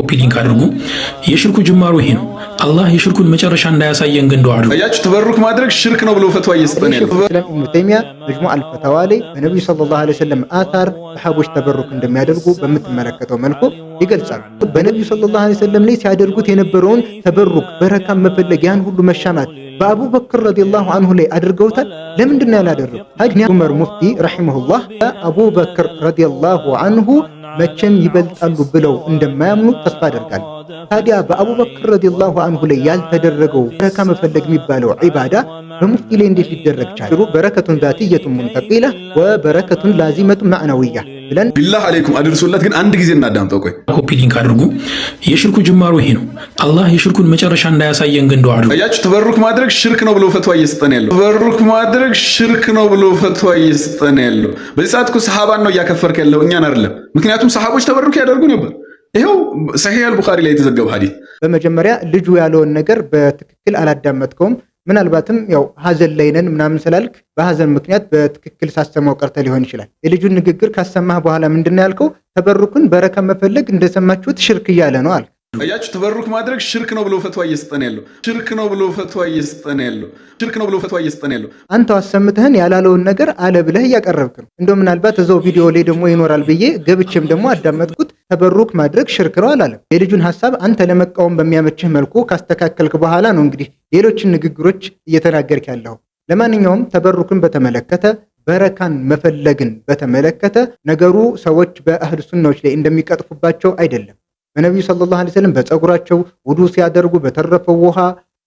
ኮፒ ሊንክ አድርጉ። የሽርኩ ጅማሩ ይሄ ነው። አላህ የሽርኩን መጨረሻ እንዳያሳየን ግን ዱዓ አድርጉ። አያችሁ ተበሩክ ማድረግ ሽርክ ነው ብሎ ፈትዋ እየሰጠን ያለው ኢብኑ ተይሚያ መጅሙዕ አልፈታዋ ላይ በነብዩ ሰለላሁ ዐለይሂ ወሰለም አታር ሰሃቦች ተበሩክ እንደሚያደርጉ በምትመለከተው መልኩ ይገልጻሉ። በነብዩ ሰለላሁ ዐለይሂ ወሰለም ላይ ሲያደርጉት የነበረውን ተበሩክ በረካን መፈለግ ያን ሁሉ መሻማት በአቡበክር ረዲየላሁ ዐንሁ ላይ አድርገውታል። ለምንድን ነው ያላደረጉት? ሀዲስ ዑመር ሙፍቲ ረሂመሁላህ አቡበክር ረዲየላሁ ዐንሁ መቼም ይበልጣሉ ብለው እንደማያምኑ ተስፋ አደርጋለሁ። ታዲያ በአቡበክር ረዲየላሁ ዐንሁ ላይ ያልተደረገው በረካ መፈለግ የሚባለው ዒባዳ በሙፍቲ ላይ እንዴት ሊደረግ ቻለ? በረከቱን ዛቲየቱን ሙንተቂላ ወበረከቱን ላዚመቱን ማዕናዊያ ብለን ቢላህ አለይኩም አድርሱለት። ግን አንድ ጊዜ እናዳምጠው። ቆይ ኮፒ ሊንክ አድርጉ። የሽርኩ ጅማሩ ይሄ ነው። አላህ የሽርኩን መጨረሻ እንዳያሳየን ግን ዱዓ አድርጉ። አያችሁ ተበሩክ ማድረግ ሽርክ ነው ብሎ ፈትዋ እየሰጠን ያለው ተበሩክ ማድረግ ሽርክ ነው ብሎ ፈትዋ እየሰጠን ያለው በዚህ ሰዓት እኮ ሰሃባን ነው እያከፈርክ ያለው እኛን አይደለም። ምክንያቱም ሰሃቦች ተበሩክ ያደርጉ ነበር። ይሄው ሰሂህ አልቡኻሪ ላይ የተዘገበ ሐዲስ። በመጀመሪያ ልጁ ያለውን ነገር በትክክል አላዳመጥከውም። ምናልባትም ያው ሐዘን ላይ ነን ምናምን ስላልክ በሐዘን ምክንያት በትክክል ሳሰማው ቀርተ ሊሆን ይችላል። የልጁን ንግግር ካሰማህ በኋላ ምንድነው ያልከው? ተበሩክን በረካ መፈለግ እንደሰማችሁት ሽርክ እያለ ነው አልክ። አያችሁ ተበሩክ ማድረግ ሽርክ ነው ብሎ ፈትዋ እየሰጠን ያለው ሽርክ ነው ብሎ ፈትዋ እየሰጠን ያለው ሽርክ ነው ብሎ ፈትዋ እየሰጠን ያለው አንተው አሰምተህን ያላለውን ነገር አለ ብለህ እያቀረብክ ነው። እንደው ምናልባት እዛው ቪዲዮ ላይ ደግሞ ይኖራል ብዬ ገብቼም ደግሞ አዳመጥኩት። ተበሩክ ማድረግ ሽርክ ነው አላለም። የልጁን ሐሳብ አንተ ለመቃወም በሚያመችህ መልኩ ካስተካከልክ በኋላ ነው እንግዲህ ሌሎችን ንግግሮች እየተናገርክ ያለው። ለማንኛውም ተበሩክን በተመለከተ በረካን መፈለግን በተመለከተ ነገሩ ሰዎች በአህሉ ሱናዎች ላይ እንደሚቀጥፉባቸው አይደለም። በነብዩ ሰለላሁ ዐለይሂ ወሰለም በፀጉራቸው ውዱ ሲያደርጉ በተረፈው ውሃ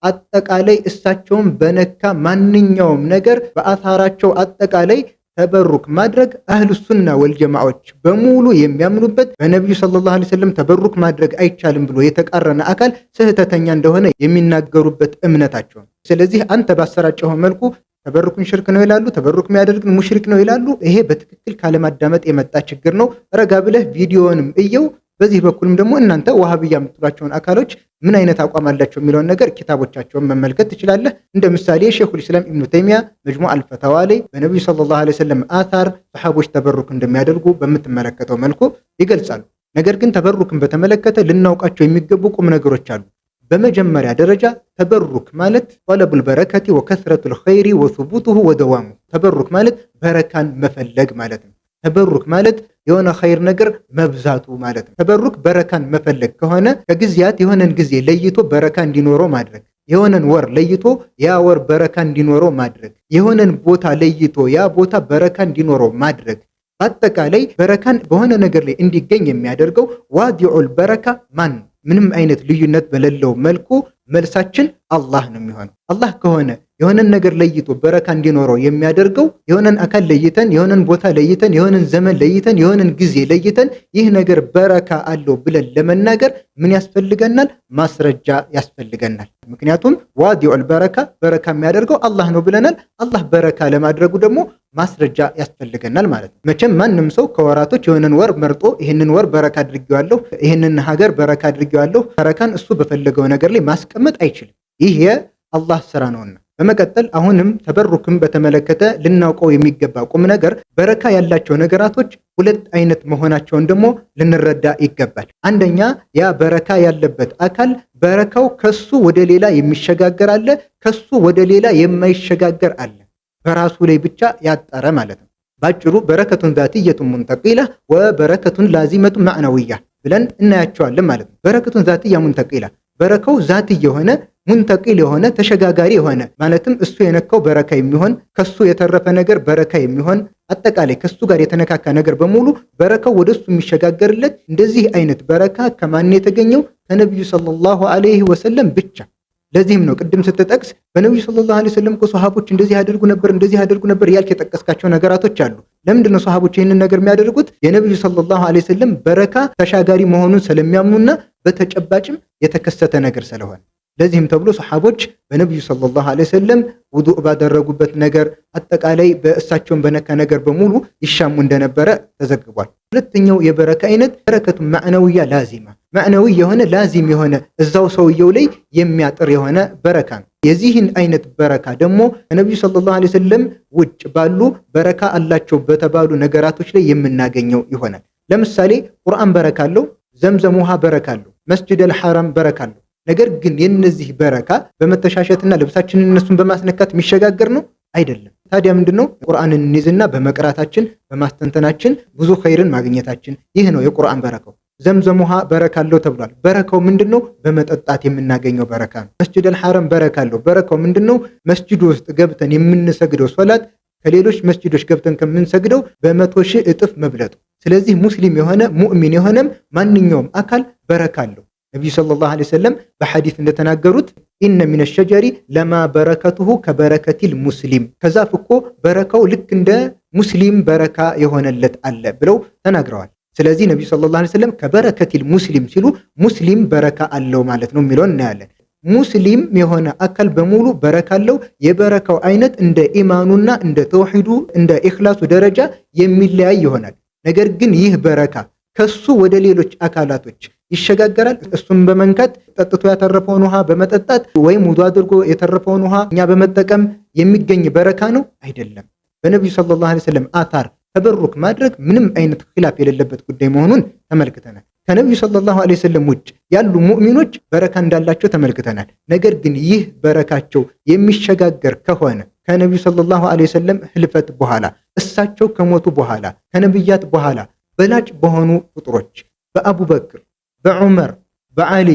አጠቃላይ እሳቸውን በነካ ማንኛውም ነገር በአታራቸው አጠቃላይ ተበሩክ ማድረግ አህሉ ሱና ወልጀማዓዎች በሙሉ የሚያምኑበት በነብዩ ሰለላሁ ዐለይሂ ወሰለም ተበሩክ ማድረግ አይቻልም ብሎ የተቃረነ አካል ስህተተኛ እንደሆነ የሚናገሩበት እምነታቸው። ስለዚህ አንተ ባሰራጨው መልኩ ተበሩክን ሽርክ ነው ይላሉ፣ ተበሩክ የሚያደርግን ሙሽሪክ ነው ይላሉ። ይሄ በትክክል ካለማዳመጥ የመጣ ችግር ነው። ረጋ ብለህ ቪዲዮንም እየው። በዚህ በኩልም ደግሞ እናንተ ወሃቢያ የምትሏቸውን አካሎች ምን አይነት አቋም አላቸው የሚለውን ነገር ኪታቦቻቸውን መመልከት ትችላለህ። እንደ ምሳሌ ሼኹል ኢስላም ኢብኑ ተይሚያ መጅሙዕ አልፈታዋ ላይ በነብዩ ሰለላሁ ዐለይሂ ወሰለም አታር ሰሃቦች ተበሩክ እንደሚያደርጉ በምትመለከተው መልኩ ይገልጻሉ። ነገር ግን ተበሩክን በተመለከተ ልናውቃቸው የሚገቡ ቁም ነገሮች አሉ። በመጀመሪያ ደረጃ ተበሩክ ማለት ጠለቡል በረከቲ ወከስረቱል ኸይሪ ወሱቡቱሁ ወደዋሙ። ተበሩክ ማለት በረካን መፈለግ ማለት ነው። ተበሩክ ማለት የሆነ ኸይር ነገር መብዛቱ ማለት ነው። ተበሩክ በረካን መፈለግ ከሆነ ከጊዜያት የሆነን ጊዜ ለይቶ በረካ እንዲኖረው ማድረግ፣ የሆነን ወር ለይቶ ያ ወር በረካ እንዲኖረው ማድረግ፣ የሆነን ቦታ ለይቶ ያ ቦታ በረካ እንዲኖረው ማድረግ። በአጠቃላይ በረካን በሆነ ነገር ላይ እንዲገኝ የሚያደርገው ዋዲዑል በረካ ማን ነው? ምንም አይነት ልዩነት በሌለው መልኩ መልሳችን አላህ ነው የሚሆነው። አላህ ከሆነ የሆነን ነገር ለይቶ በረካ እንዲኖረው የሚያደርገው የሆነን አካል ለይተን የሆነን ቦታ ለይተን የሆነን ዘመን ለይተን የሆነን ጊዜ ለይተን ይህ ነገር በረካ አለው ብለን ለመናገር ምን ያስፈልገናል? ማስረጃ ያስፈልገናል። ምክንያቱም ዋዲዑል በረካ በረካ የሚያደርገው አላህ ነው ብለናል። አላህ በረካ ለማድረጉ ደግሞ ማስረጃ ያስፈልገናል ማለት ነው። መቼም ማንም ሰው ከወራቶች የሆነን ወር መርጦ ይህንን ወር በረካ አድርጌዋለሁ፣ ይህንን ሀገር በረካ አድርጌዋለሁ፣ በረካን እሱ በፈለገው ነገር ላይ ማስቀመጥ አይችልም። ይህ የአላህ ስራ ነውና። በመቀጠል አሁንም ተበሩክን በተመለከተ ልናውቀው የሚገባ ቁም ነገር በረካ ያላቸው ነገራቶች ሁለት አይነት መሆናቸውን ደግሞ ልንረዳ ይገባል። አንደኛ ያ በረካ ያለበት አካል በረካው ከሱ ወደ ሌላ የሚሸጋገር አለ፣ ከሱ ወደ ሌላ የማይሸጋገር አለ። በራሱ ላይ ብቻ ያጠረ ማለት ነው። ባጭሩ በረከቱን ዛቲየቱን ሙንተቂላ ወበረከቱን ላዚመቱን ማዕናዊያ ብለን እናያቸዋለን ማለት ነው። በረከቱን ዛቲያ ሙንተቂላ በረካው ዛቲ የሆነ ሙንተቂል የሆነ ተሸጋጋሪ የሆነ ማለትም እሱ የነካው በረካ የሚሆን ከሱ የተረፈ ነገር በረካ የሚሆን አጠቃላይ ከሱ ጋር የተነካካ ነገር በሙሉ በረካው ወደሱ የሚሸጋገርለት እንደዚህ አይነት በረካ ከማን የተገኘው? ከነብዩ ሰለላሁ ዐለይሂ ወሰለም ብቻ። ለዚህም ነው ቅድም ስትጠቅስ በነብዩ ሰለላሁ ዐለይሂ ወሰለም ሰሃቦች እንደዚህ ያደርጉ ነበር ያልክ የጠቀስካቸው ነገራቶች አሉ። ለምንድን ነው ሰሃቦች ይህንን ነገር የሚያደርጉት? የነብዩ ሰለላሁ ዐለይሂ ወሰለም በረካ ተሻጋሪ መሆኑን ስለሚያምኑና በተጨባጭም የተከሰተ ነገር ስለሆነ። ለዚህም ተብሎ ሰሃቦች በነብዩ ሰለላሁ ዐለይሂ ወሰለም ውዱእ ባደረጉበት ነገር አጠቃላይ በእሳቸውን በነካ ነገር በሙሉ ይሻሙ እንደነበረ ተዘግቧል። ሁለተኛው የበረካ አይነት በረከቱ ማዕናዊያ ላዚማ፣ ማዕናዊ የሆነ ላዚም የሆነ እዛው ሰውየው ላይ የሚያጥር የሆነ በረካ ነው። የዚህን አይነት በረካ ደግሞ ከነብዩ ሰለላሁ ዐለይሂ ወሰለም ውጭ ባሉ በረካ አላቸው በተባሉ ነገራቶች ላይ የምናገኘው ይሆናል። ለምሳሌ ቁርአን በረካ አለው፣ ዘምዘም ውሃ በረካ አለው። መስጂደል ሐራም በረካ አለው። ነገር ግን የነዚህ በረካ በመተሻሸትና ልብሳችንን እነሱን በማስነካት የሚሸጋገር ነው አይደለም። ታዲያ ምንድነው? ቁርአንን እንይዝና በመቅራታችን በማስተንተናችን ብዙ ኸይርን ማግኘታችን፣ ይህ ነው የቁርአን በረካው። ዘምዘም ውሃ በረካ አለው ተብሏል። በረካው ምንድነው? በመጠጣት የምናገኘው በረካ ነው። መስጂደል ሐራም በረካ አለው። በረካው ምንድነው? መስጂድ ውስጥ ገብተን የምንሰግደው ሶላት ከሌሎች መስጂዶች ገብተን ከምንሰግደው በ100,000 እጥፍ መብለጡ። ስለዚህ ሙስሊም የሆነ ሙእሚን የሆነም ማንኛውም አካል በረካ አለው። ነብዩ ሰለላሁ ዐለይሂ ወሰለም በሐዲስ እንደተናገሩት ኢነ ሚነ ሸጀሪ ለማ በረከቱሁ ከበረከቲል ሙስሊም፣ ከዛፍ እኮ በረካው ልክ እንደ ሙስሊም በረካ የሆነለት አለ ብለው ተናግረዋል። ስለዚህ ነብዩ ሰለላሁ ዐለይሂ ወሰለም ከበረከቲል ሙስሊም ሲሉ ሙስሊም በረካ አለው ማለት ነው የሚለውን እናያለን። ሙስሊም የሆነ አካል በሙሉ በረካ አለው። የበረካው አይነት እንደ ኢማኑና እንደ ተውሂዱ እንደ ኢኽላሱ ደረጃ የሚለያይ ይሆናል። ነገር ግን ይህ በረካ ከሱ ወደ ሌሎች አካላቶች ይሸጋገራል። እሱን በመንካት ጠጥቶ ያተረፈውን ውሃ በመጠጣት ወይም ውዱእ አድርጎ የተረፈውን ውሃ እኛ በመጠቀም የሚገኝ በረካ ነው አይደለም። በነብዩ ሰለላሁ ዐለይሂ ወሰለም አታር ተበሩክ ማድረግ ምንም አይነት ኺላፍ የሌለበት ጉዳይ መሆኑን ተመልክተናል። ከነብዩ ሰለላሁ ዐለይሂ ወሰለም ውጭ ያሉ ሙእሚኖች በረካ እንዳላቸው ተመልክተናል። ነገር ግን ይህ በረካቸው የሚሸጋገር ከሆነ ከነብዩ ሰለላሁ ዐለይሂ ወሰለም ህልፈት በኋላ እሳቸው ከሞቱ በኋላ ከነብያት በኋላ በላጭ በሆኑ ፍጡሮች በአቡበክር፣ በዑመር፣ በዓሊ፣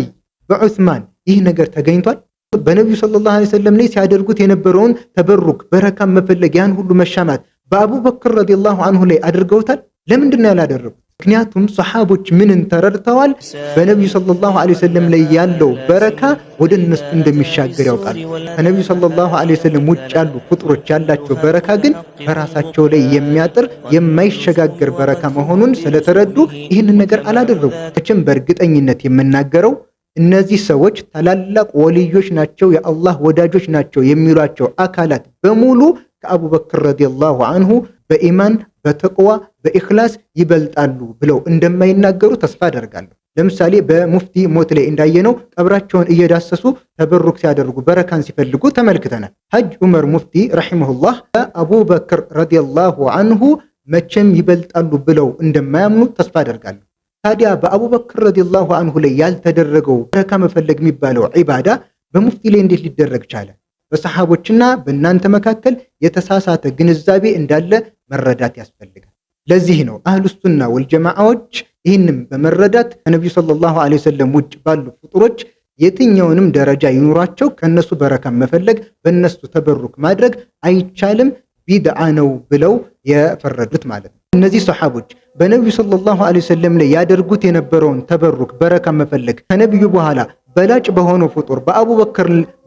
በዑስማን ይህ ነገር ተገኝቷል። በነብዩ ሰለላሁ ዐለይሂ ወሰለም ላይ ሲያደርጉት የነበረውን ተበሩክ በረካ መፈለግ ያን ሁሉ መሻማት በአቡበክር ረዲየላሁ ዐንሁ ላይ አድርገውታል። ለምንድን ነው ያላደረጉት? ምክንያቱም ሰሃቦች ምንን ተረድተዋል? በነብዩ ሰለላሁ ዐለይሂ ወሰለም ላይ ያለው በረካ ወደ እነሱ እንደሚሻገር ያውቃሉ። ከነብዩ ሰለላሁ ዐለይሂ ወሰለም ውጭ ያሉ ፍጡሮች ያላቸው በረካ ግን በራሳቸው ላይ የሚያጥር የማይሸጋገር በረካ መሆኑን ስለተረዱ ይህንን ነገር አላደረጉም። መቼም በእርግጠኝነት የምናገረው እነዚህ ሰዎች ታላላቅ ወልዮች ናቸው፣ የአላህ ወዳጆች ናቸው የሚሏቸው አካላት በሙሉ ከአቡበክር ረዲየላሁ ዐንሁ በኢማን በተቅዋ በኢኽላስ ይበልጣሉ ብለው እንደማይናገሩ ተስፋ አደርጋለሁ። ለምሳሌ በሙፍቲ ሞት ላይ እንዳየነው ቀብራቸውን እየዳሰሱ ተበሩክ ሲያደርጉ በረካን ሲፈልጉ ተመልክተናል። ሐጅ ዑመር ሙፍቲ ረሂመሁላህ አቡበክር ረዲየላሁ ዐንሁ መቼም ይበልጣሉ ብለው እንደማያምኑ ተስፋ አደርጋለሁ። ታዲያ በአቡበክር ረዲየላሁ ዐንሁ ላይ ያልተደረገው በረካ መፈለግ የሚባለው ዒባዳ በሙፍቲ ላይ እንዴት ሊደረግ ቻለ? በሰሃቦችና በእናንተ መካከል የተሳሳተ ግንዛቤ እንዳለ መረዳት ያስፈልጋል። ለዚህ ነው አህሉ ሱና ወልጀማዓዎች ይህንም በመረዳት ከነብዩ ሰለላሁ ዐለይሂ ወሰለም ውጭ ባሉ ፍጡሮች የትኛውንም ደረጃ ይኑራቸው ከነሱ በረካ መፈለግ በነሱ ተበሩክ ማድረግ አይቻልም፣ ቢድዓ ነው ብለው የፈረዱት ማለት ነው። እነዚህ ሰሃቦች በነብዩ ሰለላሁ ዐለይሂ ወሰለም ላይ ያደርጉት የነበረውን ተበሩክ በረካ መፈለግ ከነብዩ በኋላ በላጭ በሆነው ፍጡር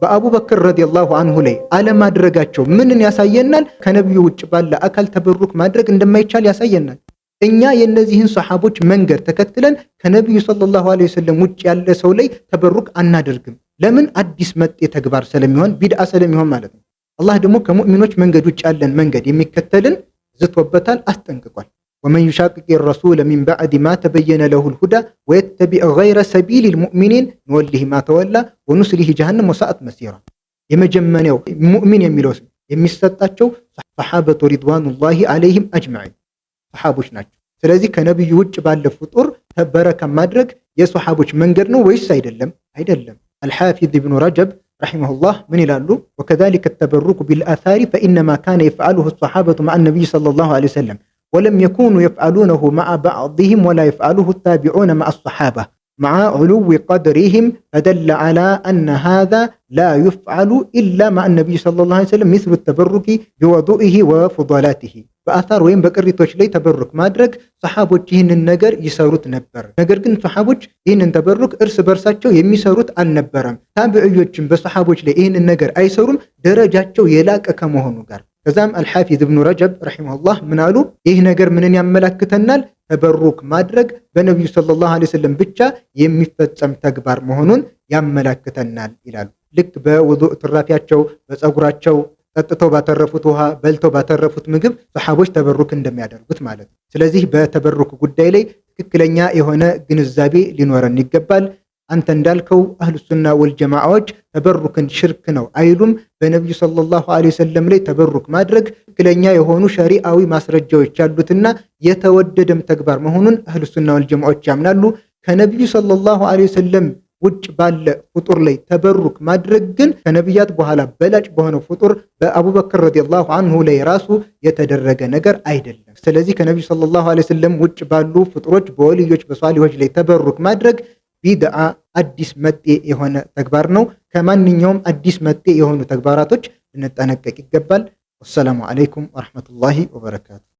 በአቡበክር ረዲየላሁ ዐንሁ ላይ አለማድረጋቸው ምንን ያሳየናል? ከነብዩ ውጭ ባለ አካል ተበሩክ ማድረግ እንደማይቻል ያሳየናል። እኛ የነዚህን ሰሃቦች መንገድ ተከትለን ከነብዩ ሰለላሁ ዐለይሂ ወሰለም ውጭ ያለ ሰው ላይ ተበሩክ አናደርግም። ለምን? አዲስ መጤ ተግባር ስለሚሆን ቢድዓ ስለሚሆን ማለት ነው። አላህ ደግሞ ከሙእሚኖች መንገድ ውጭ ያለን መንገድ የሚከተልን ዝቶበታል፣ አስጠንቅቋል። ወመን ዩሻቅቅ ረሱለ ሚን ባዕድ ማ ተበየነ ለሁል ሁዳ ወየተቢዕ ገይረ ሰቢሊል ሙእሚኒን ንወሊህ ማ ተወላ ወኑስሊህ ጀሃነም ወሰአት መሲራ። የመጀመሪያው ሙእሚን የሚለው ስም የሚሰጣቸው ሰሓበቱ ሪድዋኑላሂ ዐለይሂም አጅመዒን ሰሓቦች ናቸው። ስለዚህ ከነብዩ ውጭ ባለ ፍጡር በረካ ማድረግ የሰሓቦች መንገድ ነው ወይስ አይደለም? አይደለም። አልሓፊዝ ኢብኑ ረጀብ ረሒመሁላህ ምን ይላሉ? ወከዛሊከ ተበሩኩ ቢልአሳሪ ፈኢነማ ካነ የፍዐሉሁ ሰሓበቱ መዓ ነቢይ ሰለላሁ ዐለይሂ ወሰለም ወለም የኩኑ የፍዐሉነሁ መዓ ባዕድህም ወላ የፍዐሉሁ ታቢዑነ መዓ ሰሓባ መዓ ዑሉዊ ቀድሪህም ፈደለ ዐላ አነ ሃዛ ላ ዩፍዐሉ ኢላ መዓ ነቢይ ሰለላሁ ዐለይሂ ወሰለም ሚስሉ ተበሩኪ ቢወዱኢሂ ወፉዳላቲሂ። በአሳር ወይም በቅሪቶች ላይ ተበሩክ ማድረግ ሰሓቦች ይህንን ነገር ይሰሩት ነበር። ነገር ግን ሰሓቦች ይህንን ተበሩክ እርስ በርሳቸው የሚሰሩት አልነበረም። ታቢዕዮችም በሰሓቦች ላይ ይህንን ነገር አይሰሩም ደረጃቸው የላቀ ከመሆኑ ጋር። ከዛም አልሓፊዝ ኢብኑ ረጀብ ረሒመሁላህ ምን አሉ? ይህ ነገር ምንን ያመላክተናል? ተበሩክ ማድረግ በነቢዩ ሰለላሁ ዐለይሂ ወሰለም ብቻ የሚፈጸም ተግባር መሆኑን ያመላክተናል ይላሉ። ልክ በውዱእ ትራፊያቸው በፀጉራቸው ጠጥተው ባተረፉት ውሃ በልተው ባተረፉት ምግብ ሰሓቦች ተበሩክ እንደሚያደርጉት ማለት ነው። ስለዚህ በተበሩክ ጉዳይ ላይ ትክክለኛ የሆነ ግንዛቤ ሊኖረን ይገባል። አንተ እንዳልከው አህሉ ሱና ወልጀማዓዎች ተበሩክን ሽርክ ነው አይሉም። በነቢዩ ሰለላሁ ዐለይሂ ወሰለም ላይ ተበሩክ ማድረግ ትክክለኛ የሆኑ ሸሪዓዊ ማስረጃዎች ያሉትና የተወደደም ተግባር መሆኑን አህሉ ሱና ወልጀማዓዎች ያምናሉ። ከነቢዩ ሰለላሁ ዐለይሂ ወሰለም ውጭ ባለ ፍጡር ላይ ተበሩክ ማድረግ ግን ከነቢያት በኋላ በላጭ በሆነው ፍጡር በአቡበክር ረዲየላሁ አንሁ ላይ ራሱ የተደረገ ነገር አይደለም። ስለዚህ ከነቢዩ ሰለላሁ ዐለይሂ ወሰለም ውጭ ባሉ ፍጡሮች፣ በወልዮች፣ በሷሊሆች ላይ ተበሩክ ማድረግ ቢድዓ አዲስ መጤ የሆነ ተግባር ነው። ከማንኛውም አዲስ መጤ የሆኑ ተግባራቶች ልንጠነቀቅ ይገባል። ወሰላሙ ዐለይኩም ወረሕመቱላሂ ወበረካቱ።